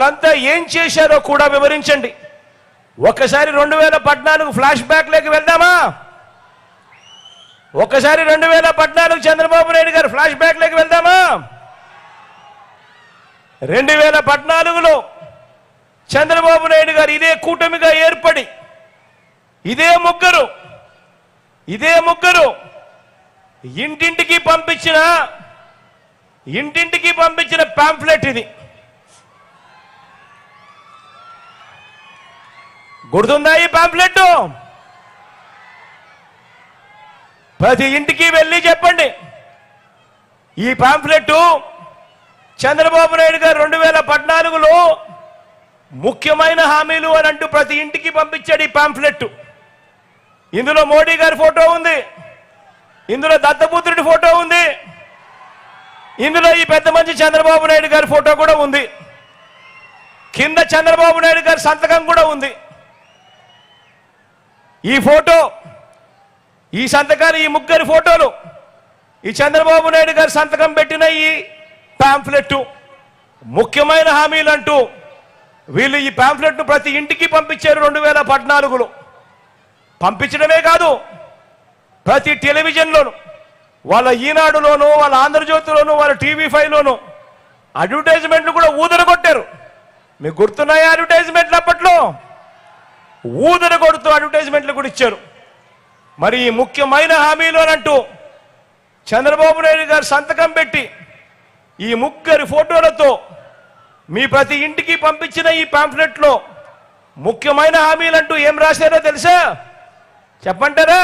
అంతా ఏం చేశారో కూడా వివరించండి. ఒకసారి 2014 ఫ్లాష్ బ్యాక్ లేకి వెళ్దామా? ఒకసారి 2014 చంద్రబాబు నాయుడు గారు ఫ్లాష్ బ్యాక్ లేకి వెళ్దామా? 2014లో చంద్రబాబు నాయుడు గారు ఇదే కూటమిగా ఏర్పడి ఇదే ముగ్గురు ఇంటింటికి పంపించిన పాంఫ్లెట్ ఇది. గుర్తుందా ఈ పాంఫ్లెట్? ప్రతి ఇంటికి వెళ్ళి చెప్పండి. ఈ పాంఫ్లెట్ చంద్రబాబు నాయుడు గారు 2014లో ముఖ్యమైన హామీలు అని అంటూ ప్రతి ఇంటికి పంపించాడు ఈ పాంఫ్లెట్. ఇందులో మోడీ గారి ఫోటో ఉంది, ఇందులో దత్తపుత్రుడి ఫోటో ఉంది, ఇందులో ఈ పెద్ద మంచి చంద్రబాబు నాయుడు గారి ఫోటో కూడా ఉంది, కింద చంద్రబాబు నాయుడు గారి సంతకం కూడా ఉంది. ఈ ఫోటో, ఈ సంతకాలు, ఈ ముగ్గురి ఫోటోలు, ఈ చంద్రబాబు నాయుడు గారి సంతకం పెట్టిన ఈ పాంఫ్లెట్ ముఖ్యమైన హామీలు అంటూ వీళ్ళు ఈ పాంఫ్లెట్ను ప్రతి ఇంటికి పంపించారు 2014లో. పంపించడమే కాదు, ప్రతి టెలివిజన్లోను, వాళ్ళ ఈనాడులోను, వాళ్ళ ఆంధ్రజ్యోతిలోను, వాళ్ళ TV5లోను అడ్వర్టైజ్మెంట్లు కూడా ఊదరగొట్టారు. మీకు గుర్తున్నాయా అడ్వర్టైజ్మెంట్లు? అప్పట్లో ఊదరగొడుతూ అడ్వర్టైజ్మెంట్లు కూడా ఇచ్చారు. మరి ఈ ముఖ్యమైన హామీలు అనంటూ చంద్రబాబు నాయుడు గారు సంతకం పెట్టి ఈ ముగ్గురి ఫోటోలతో మీ ప్రతి ఇంటికి పంపించిన ఈ పాంఫ్లెట్లో ముఖ్యమైన హామీలంటూ ఏం రాశారో తెలుసా? చెప్పంటారా?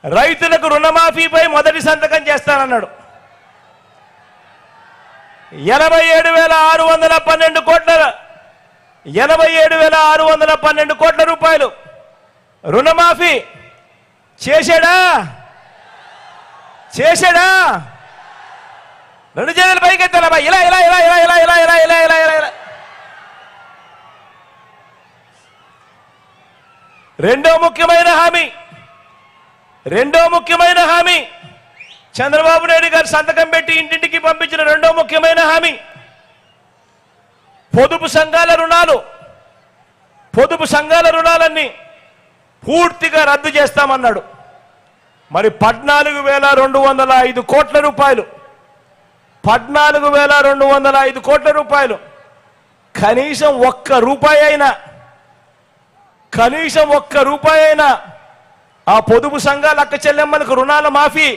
రైతులకు రుణమాఫీపై మొదటి సంతకం చేస్తానన్నాడు. 87,612 కోట్ల రూపాయలు రుణమాఫీ చేశాడా? రెండు చేతులు పైకెత్తాలా? ఇలా ఇలా ఇలా ఇలా ఇలా ఇలా ఇలా ఇలా ఇలా ఇలా ఇలా. రెండో ముఖ్యమైన హామీ చంద్రబాబు నాయుడు గారు సంతకం పెట్టి ఇంటింటికి పంపించిన రెండో ముఖ్యమైన హామీ పొదుపు సంఘాల రుణాలన్నీ పూర్తిగా రద్దు చేస్తామన్నాడు. మరి 14,205 కోట్ల రూపాయలు, 14,205 కోట్ల రూపాయలు కనీసం ఒక్క రూపాయి అయినా ఆ పొదుపు సంఘాల అక్క చెల్లెమ్మలకు రుణాల మాఫీ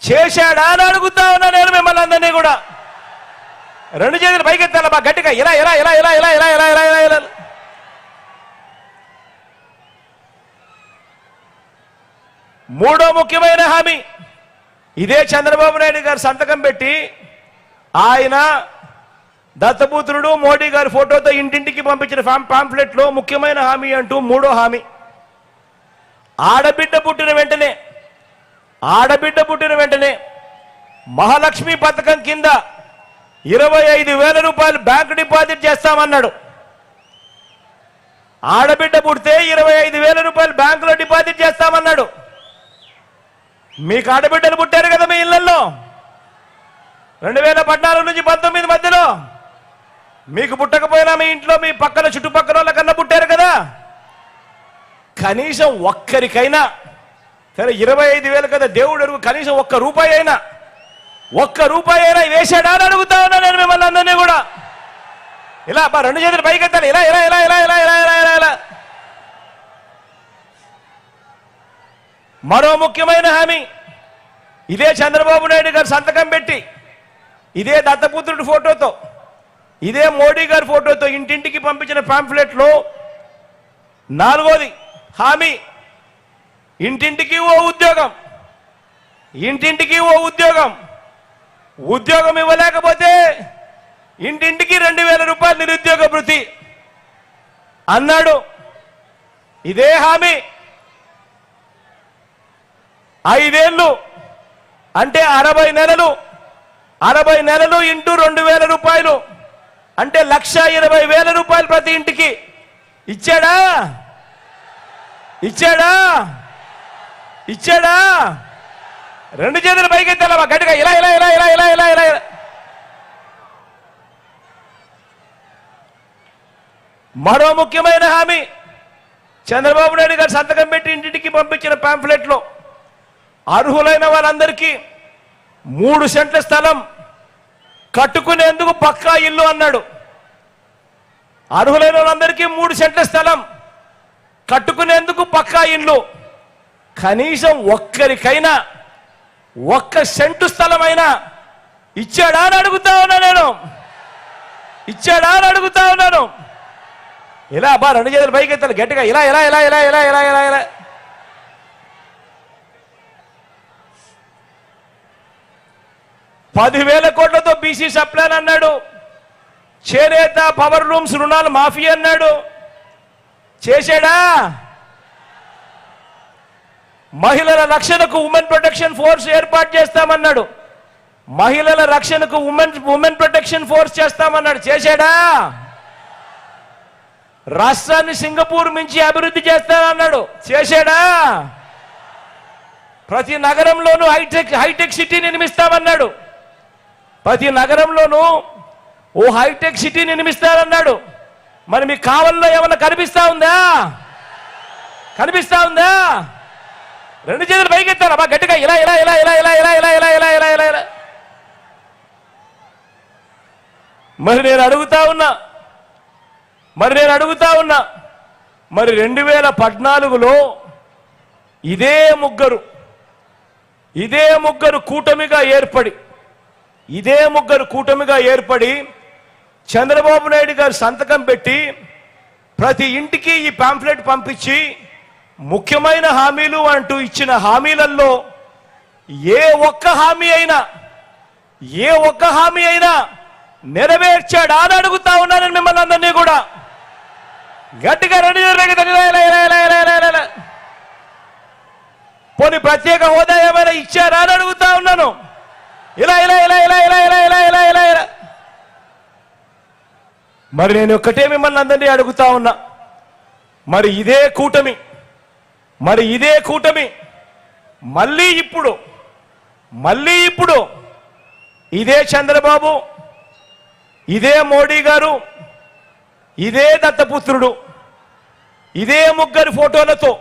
చేశాడా అని అడుగుతా ఉన్నా నేను మిమ్మల్ని అందరినీ కూడా. రెండు చేతులు పైకెత్తాల బా గట్టిగా, ఇలా ఇలా ఇలా ఇలా ఇలా ఇలా ఇలా ఇలా ఇలా ఇలా. మూడో ముఖ్యమైన హామీ ఇదే చంద్రబాబు నాయుడు గారు సంతకం పెట్టి ఆయన దత్తపుత్రుడు మోడీ గారి ఫోటోతో ఇంటింటికి పంపించిన పాంఫ్లెట్లో ముఖ్యమైన హామీ అంటూ మూడో హామీ ఆడబిడ్డ పుట్టిన వెంటనే మహాలక్ష్మి పథకం కింద 25,000 రూపాయలు బ్యాంకు డిపాజిట్ చేస్తామన్నాడు. ఆడబిడ్డ పుడితే 25,000 రూపాయలు బ్యాంకులో డిపాజిట్ చేస్తామన్నాడు. మీకు ఆడబిడ్డలు పుట్టారు కదా మీ ఇళ్లలో 2014 నుంచి 19 మధ్యలో. మీకు పుట్టకపోయినా మీ ఇంట్లో మీ పక్కన చుట్టుపక్కల వాళ్ళ కన్నా పుట్టారు కదా. కనీసం ఒక్కరికైనా, సరే 25,000 కదా దేవుడు అడుగు, కనీసం ఒక్క రూపాయి అయినా వేశాడా అని అడుగుతా ఉన్నా నేను మిమ్మల్ని అందరినీ కూడా. ఇలా రెండు చేతులు పైకెత్తాలి, ఇలా ఇలా ఇలా ఇలా ఇలా ఇలా ఇలా ఇలా. మరో ముఖ్యమైన హామీ ఇదే చంద్రబాబు నాయుడు గారు సంతకం పెట్టి ఇదే దత్తపుత్రుడి ఫోటోతో, ఇదే మోడీ గారి ఫోటోతో ఇంటింటికి పంపించిన పాంఫ్లెట్లో నాలుగోది హామీ ఇంటింటికి ఓ ఉద్యోగం. ఉద్యోగం ఇవ్వలేకపోతే ఇంటింటికి 2,000 రూపాయలు నిరుద్యోగ భృతి అన్నాడు. ఇదే హామీ 5 ఏళ్ళు అంటే 60 నెలలు ఇంటూ 2,000 రూపాయలు అంటే 1,20,000 రూపాయలు ప్రతి ఇంటికి ఇచ్చాడా? రెండు చేతులు పైకెత్తాలా గట్టిగా, ఇలా ఇలా ఇలా ఇలా ఇలా ఇలా ఇలా. మరో ముఖ్యమైన హామీ చంద్రబాబు నాయుడు గారు సంతకం పెట్టి ఇంటికి పంపించిన పాంఫ్లెట్లో అర్హులైన వాళ్ళందరికీ 3 సెంట్ల స్థలం కట్టుకునేందుకు పక్కా ఇల్లు అన్నాడు. అర్హులైన వాళ్ళందరికీ 3 సెంట్ల స్థలం కట్టుకునేందుకు పక్కా ఇల్లు. కనీసం ఒక్కరికైనా 1 సెంటు స్థలమైనా ఇచ్చాడా అని అడుగుతా ఉన్నా నేను. ఇచ్చాడా అని అడుగుతా ఉన్నాను. ఇలా బా 2 చేతులు పైకి ఎత్తాలి గట్టిగా, ఇలా ఇలా ఇలా ఇలా ఇలా ఇలా ఇలా ఇలా 10,000 కోట్లతో బీసీ సప్లాన్ అన్నాడు. చేనేత పవర్ రూమ్స్ రుణాలు మాఫీ అన్నాడు. చేశాడా? మహిళల రక్షణకు ఉమెన్ ప్రొటెక్షన్ ఫోర్స్ ఏర్పాటు చేస్తామన్నాడు. మహిళల రక్షణకు ఉమెన్ ప్రొటెక్షన్ ఫోర్స్ చేస్తామన్నాడు. చేశాడా? రాష్ట్రాన్ని సింగపూర్ మించి అభివృద్ధి చేస్తానన్నాడు. చేశాడా? ప్రతి నగరంలోనూ హైటెక్ సిటీ నిర్మిస్తామన్నాడు. ప్రతి నగరంలోనూ ఓ హైటెక్ సిటీ నిర్మిస్తారన్నాడు. మరి మీ కావల్లో ఏమన్నా కనిపిస్తా ఉందా? కనిపిస్తా ఉందా? 2 చేతులు పైకెత్తారా బా గట్టిగా, ఇలా ఇలా ఇలా ఇలా ఇలా ఇలా ఇలా ఇలా ఇలా ఇలా ఇలా ఇలా. మరి నేను అడుగుతా ఉన్నా మరి 2014లో ఇదే ముగ్గురు కూటమిగా ఏర్పడి చంద్రబాబు నాయుడు గారు సంతకం పెట్టి ప్రతి ఇంటికి ఈ పాంఫ్లెట్ పంపించి ముఖ్యమైన హామీలు అంటూ ఇచ్చిన హామీలలో ఏ ఒక్క హామీ అయినా నెరవేర్చాడా అని అడుగుతా ఉన్నాను మిమ్మల్ని అందరినీ కూడా. గట్టిగా 2 పోనీ ప్రత్యేక హోదా ఏమైనా ఇచ్చారా అని అడుగుతా ఉన్నాను. ఇలా ఇలా ఇలా ఇలా ఇలా ఇలా ఇలా ఇలా ఇలా ఇలా. మరి నేను ఒక్కటే మిమ్మల్ని అందరినీ అడుగుతా ఉన్నా, మరి ఇదే కూటమి మళ్ళీ ఇప్పుడు ఇదే చంద్రబాబు, ఇదే మోడీ గారు, ఇదే దత్తపుత్రుడు, ఇదే ముగ్గురు ఫోటోలతో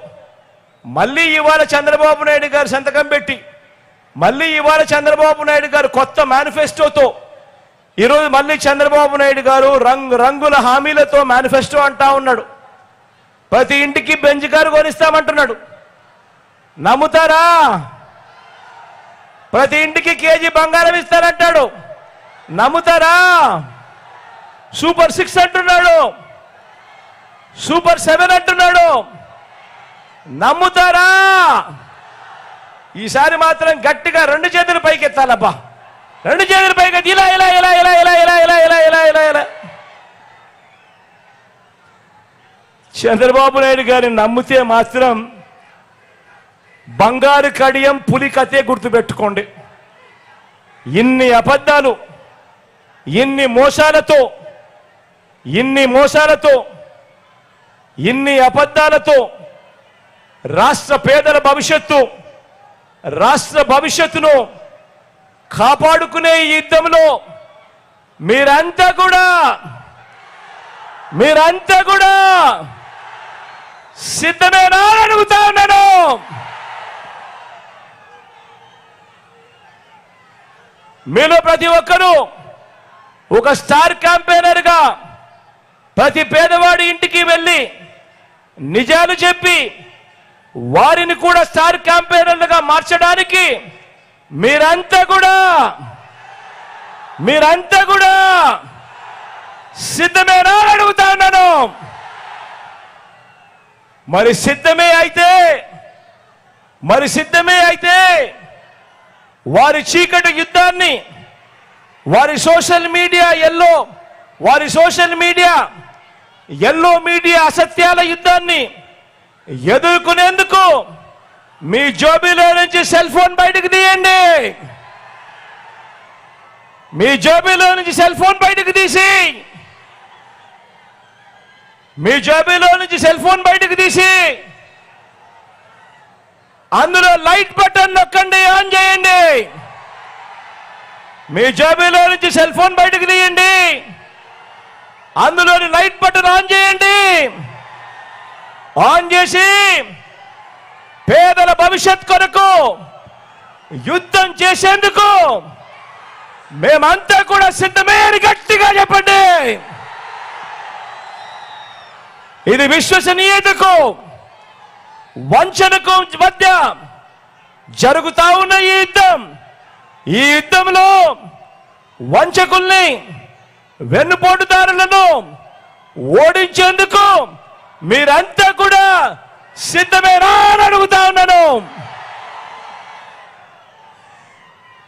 మళ్ళీ ఇవాళ చంద్రబాబు నాయుడు గారు సంతకం పెట్టి మళ్ళీ ఇవాళ చంద్రబాబు నాయుడు గారు కొత్త మేనిఫెస్టోతో ఈరోజు మళ్ళీ చంద్రబాబు నాయుడు గారు రంగుల హామీలతో మేనిఫెస్టో అంటా ఉన్నాడు. ప్రతి ఇంటికి బెంజ్ కారు కొనిస్తామంటున్నాడు. నమ్ముతారా? ప్రతి ఇంటికి కేజీ బంగారం ఇస్తారంటాడు. నమ్ముతారా? సూపర్ 6 అంటున్నాడు, సూపర్ 7 అంటున్నాడు. నమ్ముతారా? ఈసారి మాత్రం గట్టిగా 2 చేతులు పైకి ఎత్తాలబ్బా. 2 చేతులు పైకి ఇలా ఇలా ఇలా ఇలా ఇలా ఇలా ఇలా ఇలా ఇలా ఇలా ఇలా. చంద్రబాబు నాయుడు గారిని నమ్మితే మాత్రం బంగారు కడియం పులి కథే గుర్తుపెట్టుకోండి. ఇన్ని అబద్ధాలు, ఇన్ని అబద్ధాలతో రాష్ట్ర పేదల రాష్ట్ర భవిష్యత్తును కాపాడుకునే ఈ యుద్ధంలో మీరంతా కూడా సిద్ధమేనా అడుగుతా ఉన్నాను. మీలో ప్రతి ఒక్కరూ ఒక స్టార్ క్యాంపెయినర్గా ప్రతి పేదవాడి ఇంటికి వెళ్ళి నిజాలు చెప్పి వారిని కూడా స్టార్ క్యాంపెయినర్లుగా మార్చడానికి మీరంతా కూడా సిద్ధమేనా అడుగుతా ఉన్నాను. మరి సిద్ధమే అయితే వారి చీకటి యుద్ధాన్ని, వారి సోషల్ మీడియా అసత్యాల యుద్ధాన్ని ఎదుర్కొనేందుకు మీ జోబీలో నుంచి సెల్ ఫోన్ బయటకు తీయండి. మీ జోబీలో నుంచి సెల్ ఫోన్ బయటకు తీసి అందులో లైట్ బటన్ నొక్కండి, ఆన్ చేయండి. మీ జోబీలో నుంచి సెల్ ఫోన్ బయటకు తీయండి. అందులోని లైట్ బటన్ ఆన్ చేయండి. ఆన్ చేసి పేదల భవిష్యత్ కొరకు యుద్ధం చేసేందుకు మేమంతా కూడా సిద్ధమే అని గట్టిగా చెప్పండి. ఇది విశ్వసనీయతకు వంచనకు మధ్య జరుగుతా ఉన్న ఈ యుద్ధంలో వంచకుల్ని వెన్నుపోటుదారులను ఓడించేందుకు మీరంతా కూడా సిద్ధమేనా అని అడుగుతా ఉన్నాను.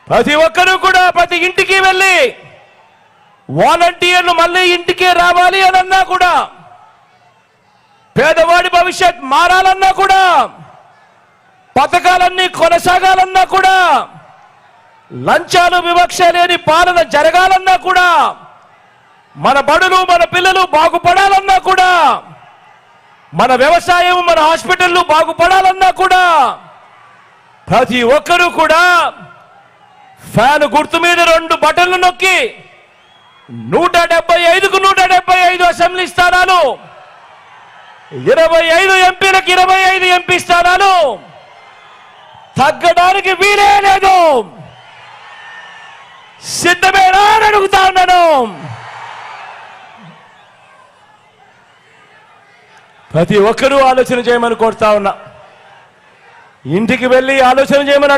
ప్రతి ఒక్కరూ కూడా ప్రతి ఇంటికి వెళ్ళి వాలంటీర్లు మళ్ళీ ఇంటికే రావాలి అన్నా కూడా, పేదవాడి భవిష్యత్ మారాలన్నా కూడా, పథకాలన్నీ కొనసాగాలన్నా కూడా, లంచాలు వివక్ష లేని పాలన జరగాలన్నా కూడా, మన బడులు మన పిల్లలు బాగుపడాలన్నా కూడా, మన వ్యవసాయం మన హాస్పిటళ్లు బాగుపడాలన్నా కూడా ప్రతి ఒక్కరూ కూడా ఫ్యాన్ గుర్తు మీద 2 బటన్లు నొక్కి 175కు 175 అసెంబ్లీ స్థానాలు, 25 ఎంపీలకు 25 ఎంపీ స్థానాలు తగ్గడానికి వీలే లేదు. సిద్ధమేనా అని అడుగుతా ఉన్నాను. ప్రతి ఒక్కరూ ఆలోచన చేయమని కోరుతా ఉన్నా. ఇంటికి వెళ్ళి ఆలోచన చేయమని